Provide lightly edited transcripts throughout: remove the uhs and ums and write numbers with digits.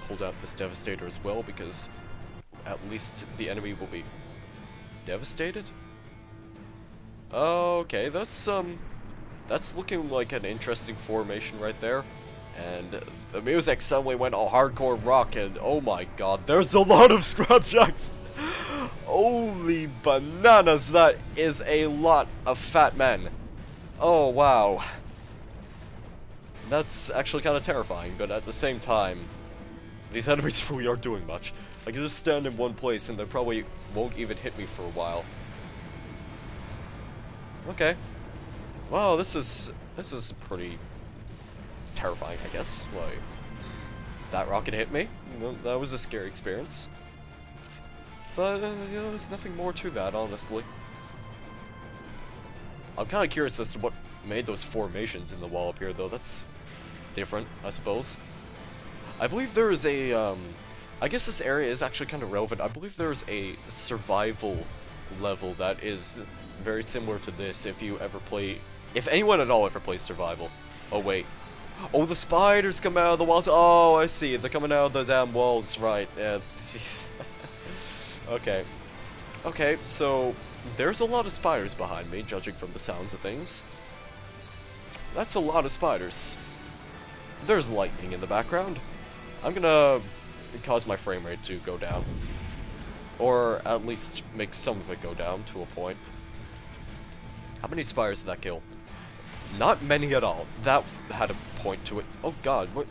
hold out this Devastator as well, because at least the enemy will be devastated. Okay, that's looking like an interesting formation right there. And the music suddenly went all hardcore rock, and oh my god, there's a lot of scrapjacks! Holy bananas, that is a lot of fat men. Oh wow. That's actually kind of terrifying, but at the same time, these enemies really aren't doing much. I can just stand in one place and they probably won't even hit me for a while. Okay. Wow, this is pretty terrifying, I guess. Like, that rocket hit me. That was a scary experience. But, you know, there's nothing more to that, honestly. I'm kind of curious as to what made those formations in the wall up here, though. That's different, I suppose. I believe there is a, I guess this area is actually kind of relevant. I believe there's a survival level that is very similar to this if you ever play... If anyone at all ever plays survival. Oh, wait. Oh, the spiders come out of the walls. Oh, I see. They're coming out of the damn walls, right. Okay. Okay, so there's a lot of spiders behind me, judging from the sounds of things. That's a lot of spiders. There's lightning in the background. I'm gonna cause my frame rate to go down. Or at least make some of it go down to a point. How many spiders did that kill? Not many at all. That had a point to it. Oh god, what?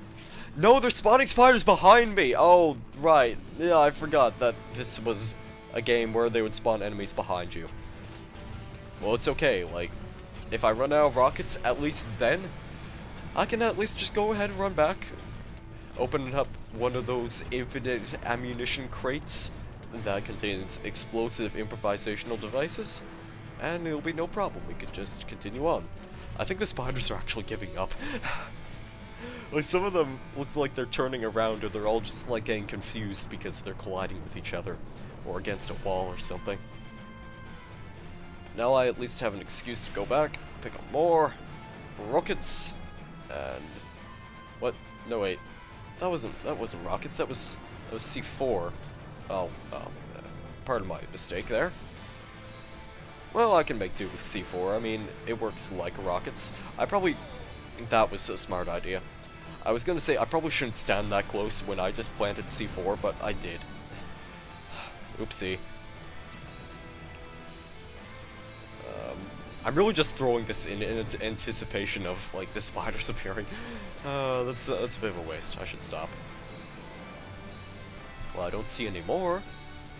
No, they're spawning spiders behind me! Oh, right. Yeah, I forgot that this was a game where they would spawn enemies behind you. Well, it's okay, like, if I run out of rockets, at least then, I can at least just go ahead and run back, open up one of those infinite ammunition crates that contains explosive improvisational devices, and it'll be no problem. We could just continue on. I think the spiders are actually giving up. Like, some of them looks like they're turning around, or they're all just, like, getting confused because they're colliding with each other, or against a wall or something. Now I at least have an excuse to go back, pick up more rockets, and... What? No, wait. That wasn't rockets, that was C4. Oh, pardon my mistake there. Well, I can make do with C4. I mean, it works like rockets. That was a smart idea. I was gonna say, I probably shouldn't stand that close when I just planted C4, but I did. Oopsie. I'm really just throwing this in anticipation of, like, the spiders appearing. That's a bit of a waste. I should stop. Well, I don't see any more.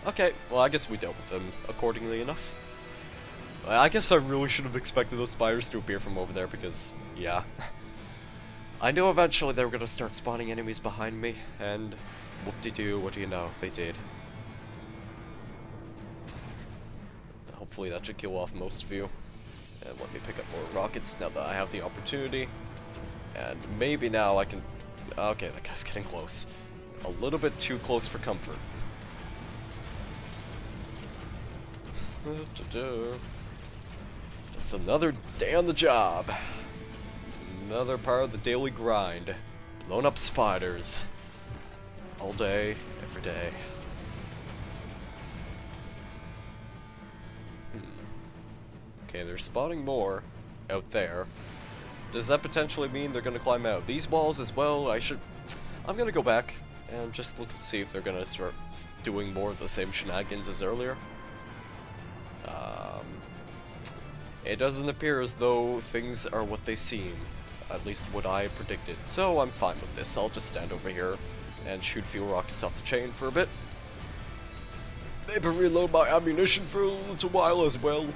Okay, well, I guess we dealt with them accordingly enough. I guess I really should have expected those spiders to appear from over there, because, yeah. I knew eventually they were going to start spawning enemies behind me, and whoop-de-doo, what do you know, they did. Hopefully that should kill off most of you. And let me pick up more rockets now that I have the opportunity. And maybe now I can... Okay, that guy's getting close. A little bit too close for comfort. Just another day on the job. Another part of the daily grind. Blown up spiders. All day, every day. Okay, they're spawning more out there. Does that potentially mean they're gonna climb out these walls as well? I'm gonna go back and just look and see if they're gonna start doing more of the same shenanigans as earlier. It doesn't appear as though things are what they seem. At least what I predicted. So I'm fine with this. I'll just stand over here and shoot fuel rockets off the chain for a bit. Maybe reload my ammunition for a little while as well.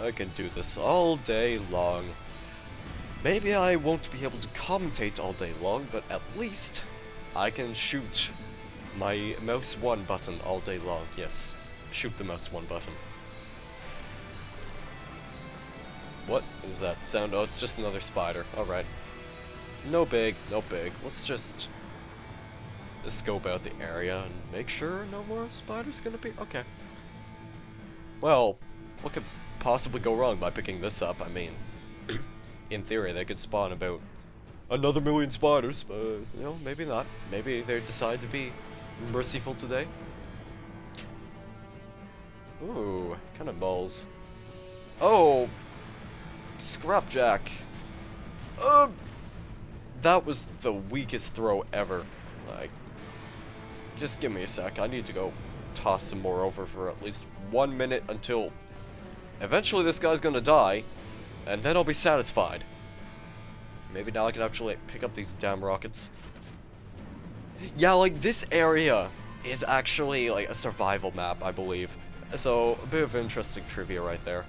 I can do this all day long. Maybe I won't be able to commentate all day long, but at least I can shoot my mouse 1 button all day long. Yes, shoot the mouse 1 button. What is that sound? Oh, it's just another spider. Alright. No big, no big. Let's just scope out the area and make sure no more spiders gonna be... Okay. Well, what could possibly go wrong by picking this up? I mean, in theory, they could spawn about another million spiders, but, you know, maybe not. Maybe they decide to be merciful today. Ooh, cannonballs. Oh, Scrapjack. That was the weakest throw ever. Like, just give me a sec. I need to go toss some more over for at least 1 minute until eventually this guy's gonna die, and then I'll be satisfied. Maybe now I can actually pick up these damn rockets. Yeah, like, this area is actually, like, a survival map, I believe. So, a bit of interesting trivia right there.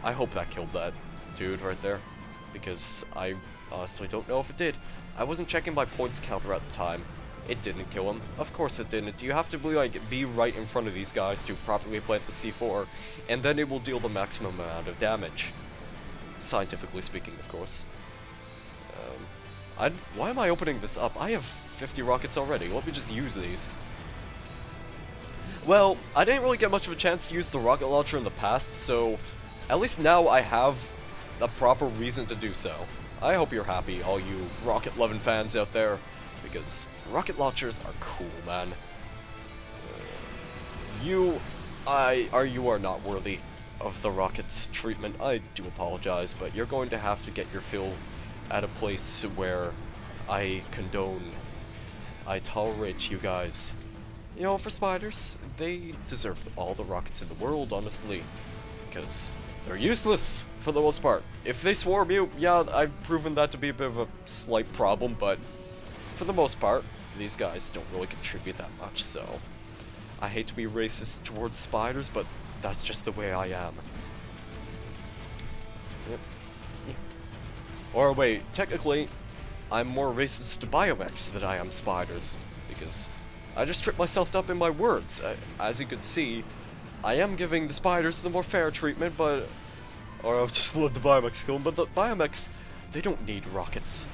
I hope that killed that dude right there, because I honestly don't know if it did. I wasn't checking my points counter at the time. It didn't kill him. Of course it didn't. You have to be right in front of these guys to properly plant the C4, and then it will deal the maximum amount of damage. Scientifically speaking, of course. Why am I opening this up? I have 50 rockets already. Let me just use these. Well, I didn't really get much of a chance to use the rocket launcher in the past, so at least now I have a proper reason to do so. I hope you're happy, all you rocket loving fans out there, because rocket launchers are cool, man. You are not worthy of the rocket's treatment. I do apologize, but you're going to have to get your fill at a place where I tolerate you guys. You know, for spiders, they deserve all the rockets in the world, honestly, because they're useless for the most part. If they swarm you, yeah, I've proven that to be a bit of a slight problem, but for the most part, these guys don't really contribute that much, so I hate to be racist towards spiders, but that's just the way I am. Yep. Or wait, technically, I'm more racist to biomechs than I am spiders, because I just tripped myself up in my words. As you can see, I am giving the spiders the more fair treatment, but... Or I've just let the biomechs kill them, but the biomechs, they don't need rockets.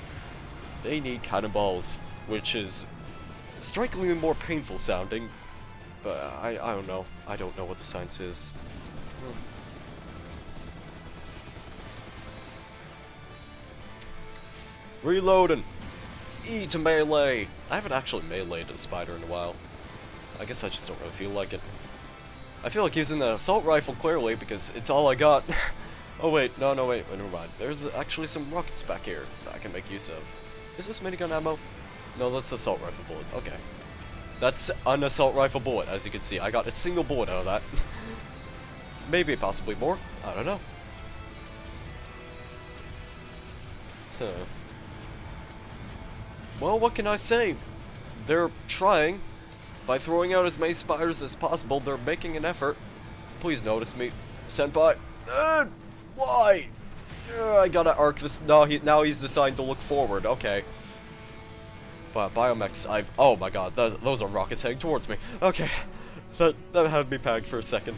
They need cannonballs, which is strikingly more painful sounding, but I don't know. I don't know what the science is. Reloading! E to melee! I haven't actually meleeed a spider in a while. I guess I just don't really feel like it. I feel like using the assault rifle clearly because it's all I got. Oh wait, no, wait, never mind. There's actually some rockets back here that I can make use of. Is this minigun ammo? No, that's assault rifle bullet. Okay. That's an assault rifle bullet, as you can see. I got a single bullet out of that. Maybe, possibly more. I don't know. Huh. Well, what can I say? They're trying. By throwing out as many spiders as possible, they're making an effort. Please notice me. Senpai. Why? I gotta arc this. No, now he's deciding to look forward. Okay. But biomechs, oh my god, those are rockets heading towards me. Okay. That had me packed for a second.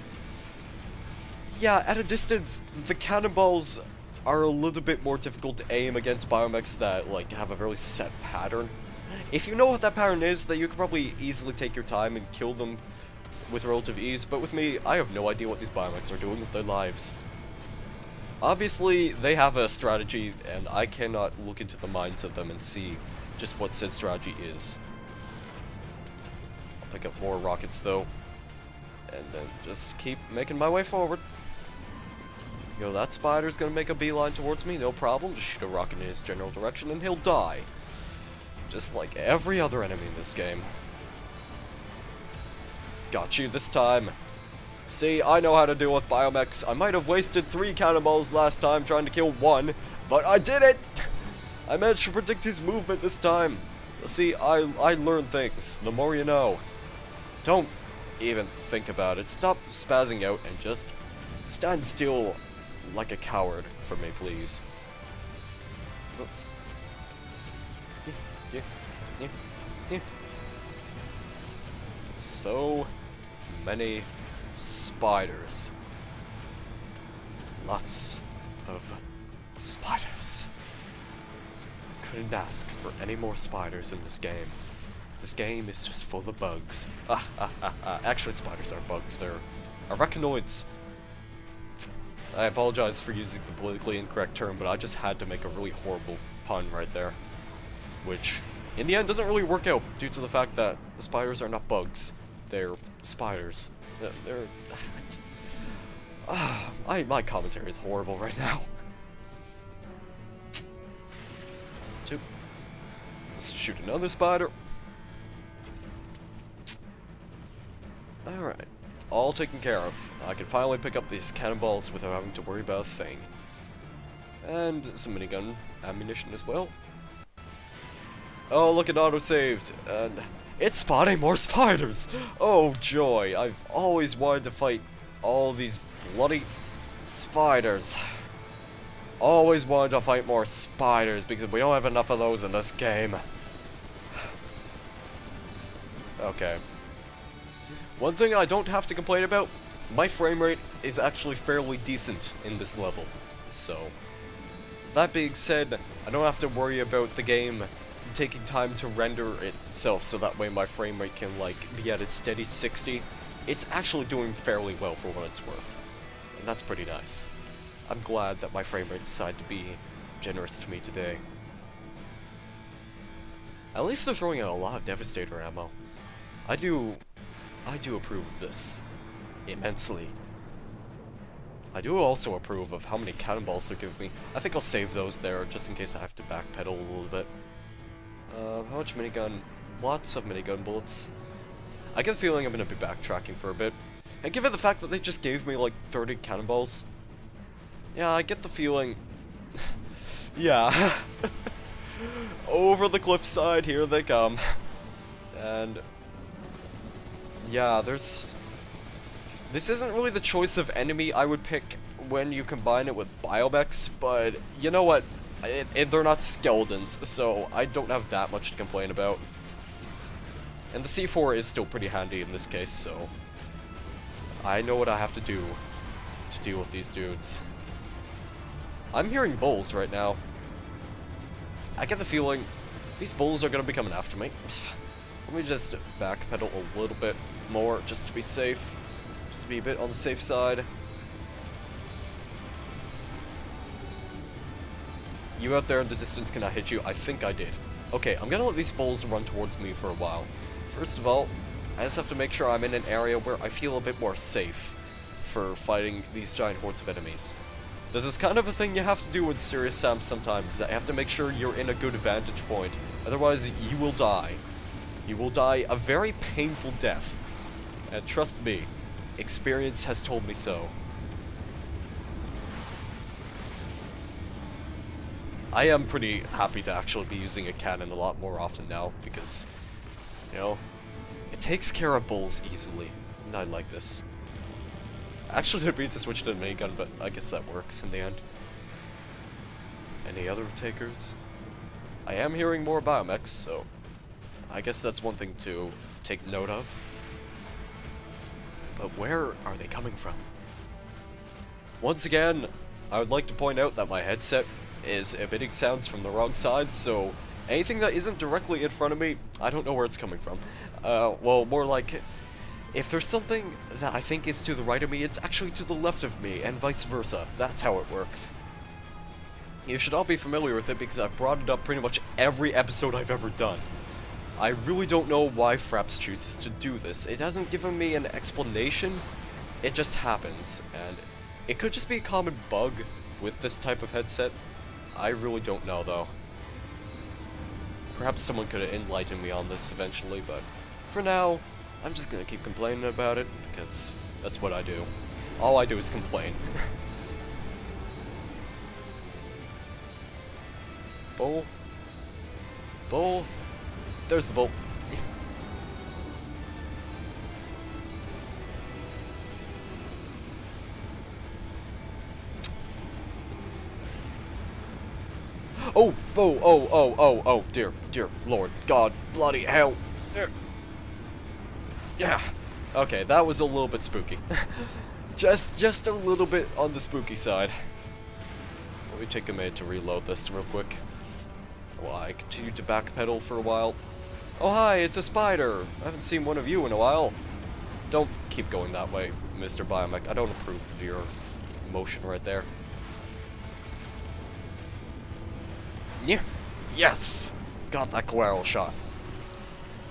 Yeah, at a distance, the cannonballs are a little bit more difficult to aim against biomechs that, like, have a very set pattern. If you know what that pattern is, then you can probably easily take your time and kill them with relative ease, but with me, I have no idea what these biomechs are doing with their lives. Obviously, they have a strategy, and I cannot look into the minds of them and see just what said strategy is. I'll pick up more rockets, though, and then just keep making my way forward. You know, that spider's gonna make a beeline towards me, no problem. Just shoot a rocket in his general direction and he'll die. Just like every other enemy in this game. Got you this time. See, I know how to deal with biomechs. I might have wasted 3 cannonballs last time trying to kill 1, but I did it! I managed to predict his movement this time. See, I learn things. The more you know. Don't even think about it. Stop spazzing out and just stand still like a coward for me, please. So many spiders. Lots of spiders. Couldn't ask for any more spiders in this game. This game is just full of bugs. Actually, spiders aren't bugs, they're arachnoids. I apologize for using the politically incorrect term, but I just had to make a really horrible pun right there. Which, in the end, doesn't really work out due to the fact that the spiders are not bugs. They're spiders. They're... my commentary is horrible right now. Two. Let's shoot another spider. Alright. All taken care of. I can finally pick up these cannonballs without having to worry about a thing. And some minigun ammunition as well. Oh, look at auto-saved. And it's spawning more spiders! Oh, joy. I've always wanted to fight all these bloody spiders. Always wanted to fight more spiders because we don't have enough of those in this game. Okay. One thing I don't have to complain about, my frame rate is actually fairly decent in this level. So, that being said, I don't have to worry about the game taking time to render itself so that way my frame rate can, like, be at a steady 60. It's actually doing fairly well for what it's worth. And that's pretty nice. I'm glad that my frame rate decided to be generous to me today. At least they're throwing out a lot of Devastator ammo. I do approve of this immensely. I do also approve of how many cannonballs they're giving me. I think I'll save those there just in case I have to backpedal a little bit. How much minigun? Lots of minigun bullets. I get the feeling I'm gonna be backtracking for a bit. And given the fact that they just gave me like 30 cannonballs, yeah, I get the feeling... yeah. Over the cliffside, here they come. And... yeah, this isn't really the choice of enemy I would pick when you combine it with biomechs, but you know what? They're not skeletons, so I don't have that much to complain about. And the C4 is still pretty handy in this case, so I know what I have to do to deal with these dudes. I'm hearing bulls right now. I get the feeling these bulls are going to be coming after me. Let me just backpedal a little bit more just to be safe. Just to be a bit on the safe side. You out there in the distance, can I hit you? I think I did. Okay, I'm gonna let these bulls run towards me for a while. First of all, I just have to make sure I'm in an area where I feel a bit more safe for fighting these giant hordes of enemies. This is kind of a thing you have to do with serious Sam sometimes, is that you have to make sure you're in a good vantage point. Otherwise, you will die. You will die a very painful death. And trust me, experience has told me so. I am pretty happy to actually be using a cannon a lot more often now, because, you know, it takes care of bulls easily, and I like this. I actually didn't mean to switch to a minigun, but I guess that works in the end. Any other takers? I am hearing more biomechs, so I guess that's one thing to take note of. But where are they coming from? Once again, I would like to point out that my headset is emitting sounds from the wrong side, so anything that isn't directly in front of me, I don't know where it's coming from. Well, more like, if there's something that I think is to the right of me, it's actually to the left of me, and vice versa. That's how it works. You should all be familiar with it because I've brought it up pretty much every episode I've ever done. I really don't know why Fraps chooses to do this. It hasn't given me an explanation, it just happens, and it could just be a common bug with this type of headset. I really don't know, though. Perhaps someone could enlighten me on this eventually, but for now, I'm just gonna keep complaining about it, because that's what I do. All I do is complain. Bull. Bull. There's the bull. Oh, dear Lord, God, bloody hell. Yeah. Okay, that was a little bit spooky. just a little bit on the spooky side. Let me take a minute to reload this real quick. While I continue to backpedal for a while. Oh hi, it's a spider. I haven't seen one of you in a while. Don't keep going that way, Mr. Biomech. I don't approve of your motion right there. Yeah. Yes! Got that collateral shot.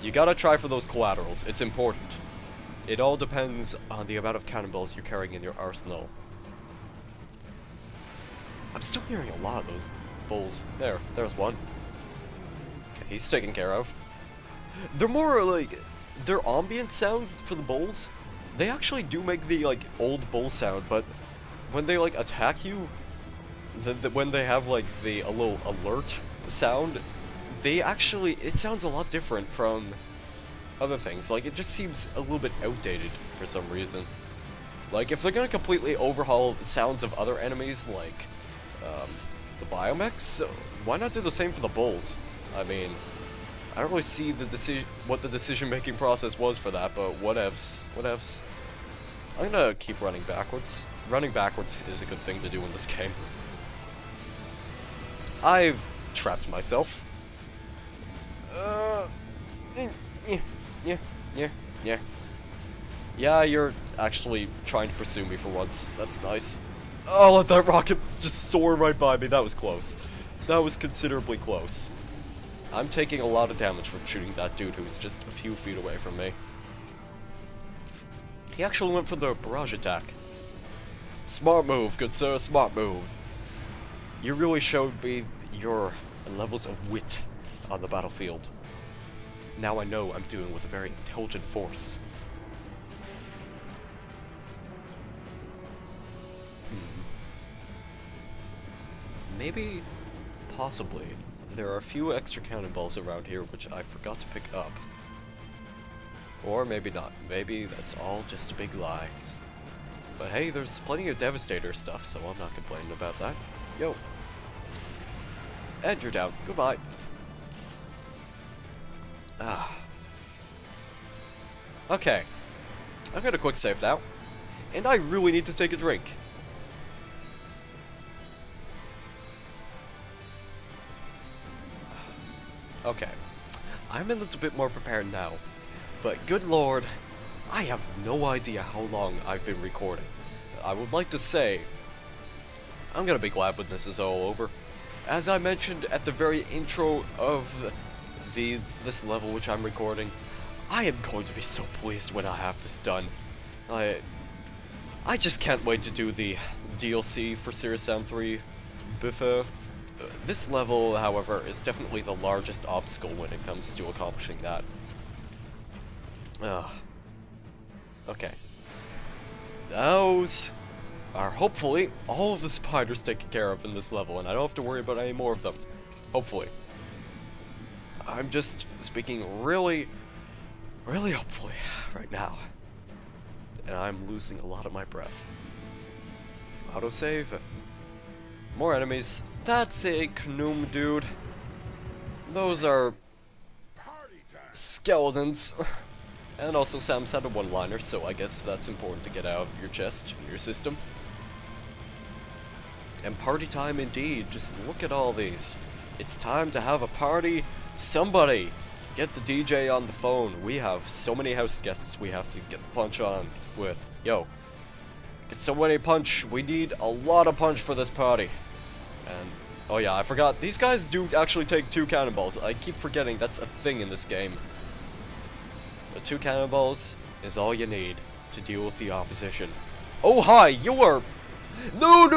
You gotta try for those collaterals, it's important. It all depends on the amount of cannonballs you're carrying in your arsenal. I'm still hearing a lot of those bulls. There's one. Okay, he's taken care of. They're more like, their ambient sounds for the bulls, they actually do make the like old bull sound, but when they like attack you, when they have like a little alert sound, they actually, it sounds a lot different from other things. Like, it just seems a little bit outdated for some reason. Like, if they're gonna completely overhaul the sounds of other enemies, like the biomechs, why not do the same for the bulls? I mean, I don't really see what the decision-making process was for that, but whatevs. I'm gonna keep running backwards. Running backwards is a good thing to do in this game. I've trapped myself. Yeah, you're actually trying to pursue me for once. That's nice. Oh, let that rocket just soar right by me. That was close. That was considerably close. I'm taking a lot of damage from shooting that dude who's just a few feet away from me. He actually went for the barrage attack. Smart move, good sir, smart move. You really showed me your levels of wit on the battlefield. Now I know I'm dealing with a very intelligent force. Maybe, possibly, there are a few extra cannonballs around here which I forgot to pick up. Or maybe not. Maybe that's all just a big lie. But hey, there's plenty of Devastator stuff, so I'm not complaining about that. Yo. And you're down. Goodbye. Ah. Okay. I'm gonna quick save now. And I really need to take a drink. Okay. I'm a little bit more prepared now. But good lord, I have no idea how long I've been recording. I would like to say, I'm gonna be glad when this is all over. As I mentioned at the very intro of this level which I'm recording, I am going to be so pleased when I have this done. I just can't wait to do the DLC for Serious Sam 3 BFE. This level, however, is definitely the largest obstacle when it comes to accomplishing that. Okay. Those are hopefully all of the spiders taken care of in this level, and I don't have to worry about any more of them. Hopefully. I'm just speaking really hopefully right now. And I'm losing a lot of my breath. Autosave. More enemies. That's a Knum dude. Those are skeletons. And also Sam's had a one-liner, so I guess that's important to get out of your chest, your system. And party time indeed. Just look at all these. It's time to have a party. Somebody get the DJ on the phone. We have so many house guests we have to get the punch on with. Yo. Get so many punch. We need a lot of punch for this party. And, oh yeah, I forgot. These guys do actually take 2 cannonballs. I keep forgetting that's a thing in this game. The 2 cannonballs is all you need to deal with the opposition. Oh hi, you are... No.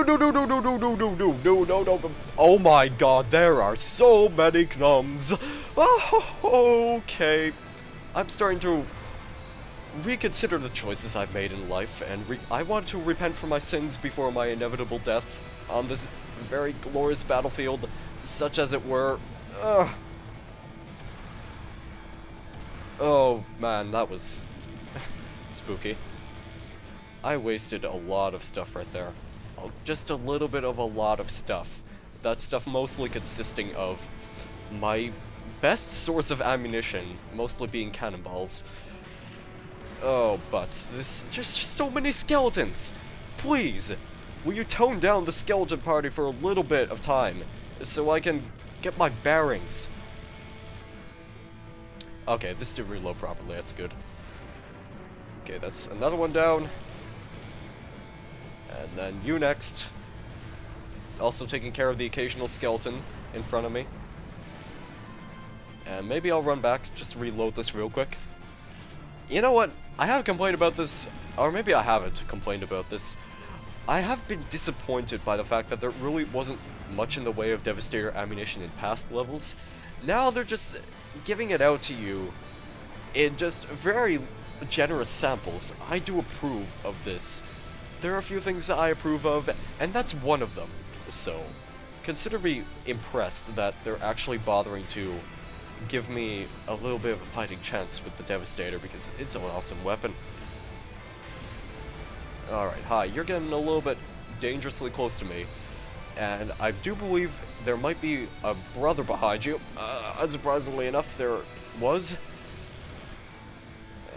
Oh my god, there are so many Knums. Oh, okay. I'm starting to reconsider the choices I've made in life, and I want to repent for my sins before my inevitable death on this very glorious battlefield, such as it were. Oh man, that was spooky. I wasted a lot of stuff right there. Oh, just a little bit of a lot of stuff. That stuff mostly consisting of my best source of ammunition, mostly being cannonballs. Oh, but this just so many skeletons. Please, will you tone down the skeleton party for a little bit of time so I can get my bearings? Okay, this did reload properly, that's good. Okay, that's another one down. And then you next. Also taking care of the occasional skeleton in front of me. And maybe I'll run back, just reload this real quick. You know what? I have complained about this, or maybe I haven't complained about this. I have been disappointed by the fact that there really wasn't much in the way of Devastator ammunition in past levels. Now they're just giving it out to you in just very generous samples. I do approve of this. There are a few things that I approve of, and that's one of them. So, consider me impressed that they're actually bothering to give me a little bit of a fighting chance with the Devastator, because it's an awesome weapon. Alright, hi, you're getting a little bit dangerously close to me, and I do believe there might be a brother behind you. Unsurprisingly enough, there was.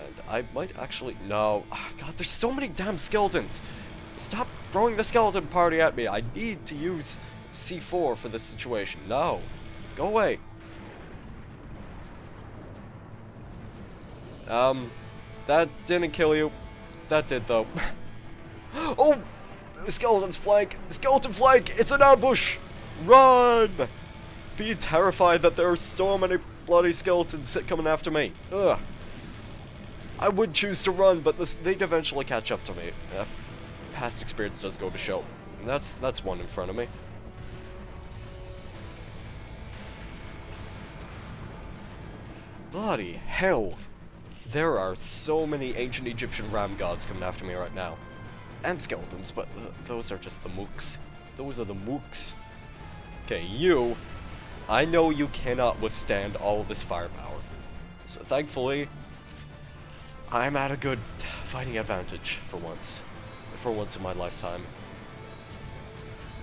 And I might actually... No. God, there's so many damn skeletons! Stop throwing the skeleton party at me! I need to use C4 for this situation. No. Go away. That didn't kill you. That did, though. Oh! Skeleton's flank! Skeleton flank! It's an ambush! Run! Be terrified that there are so many bloody skeletons coming after me. Ugh. I would choose to run, but they'd eventually catch up to me. Past experience does go to show. That's one in front of me. Bloody hell. There are so many ancient Egyptian ram gods coming after me right now. And skeletons, but those are just the mooks. Those are the mooks. Okay, you. I know you cannot withstand all of this firepower. So thankfully, I'm at a good fighting advantage for once. For once in my lifetime.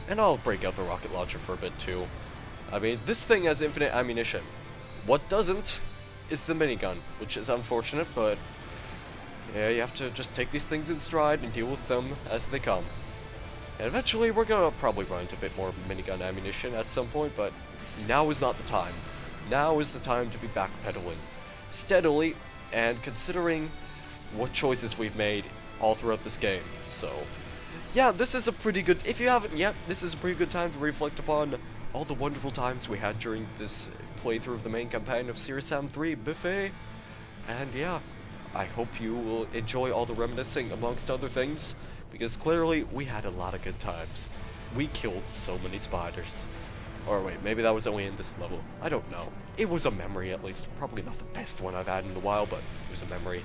And I'll break out the rocket launcher for a bit too. I mean, this thing has infinite ammunition. What doesn't is the minigun, which is unfortunate, but yeah, you have to just take these things in stride and deal with them as they come. And eventually we're gonna probably run into a bit more minigun ammunition at some point, but now is not the time. Now is the time to be backpedaling steadily and considering what choices we've made all throughout this game. So yeah, this is a pretty good, if you haven't yet, this is a pretty good time to reflect upon all the wonderful times we had during this playthrough of the main campaign of Serious Sam 3 BFE. And yeah, I hope you will enjoy all the reminiscing amongst other things, because clearly we had a lot of good times. We killed so many spiders. Or wait, maybe that was only in this level. I don't know. It was a memory at least. Probably not the best one I've had in a while, but it was a memory.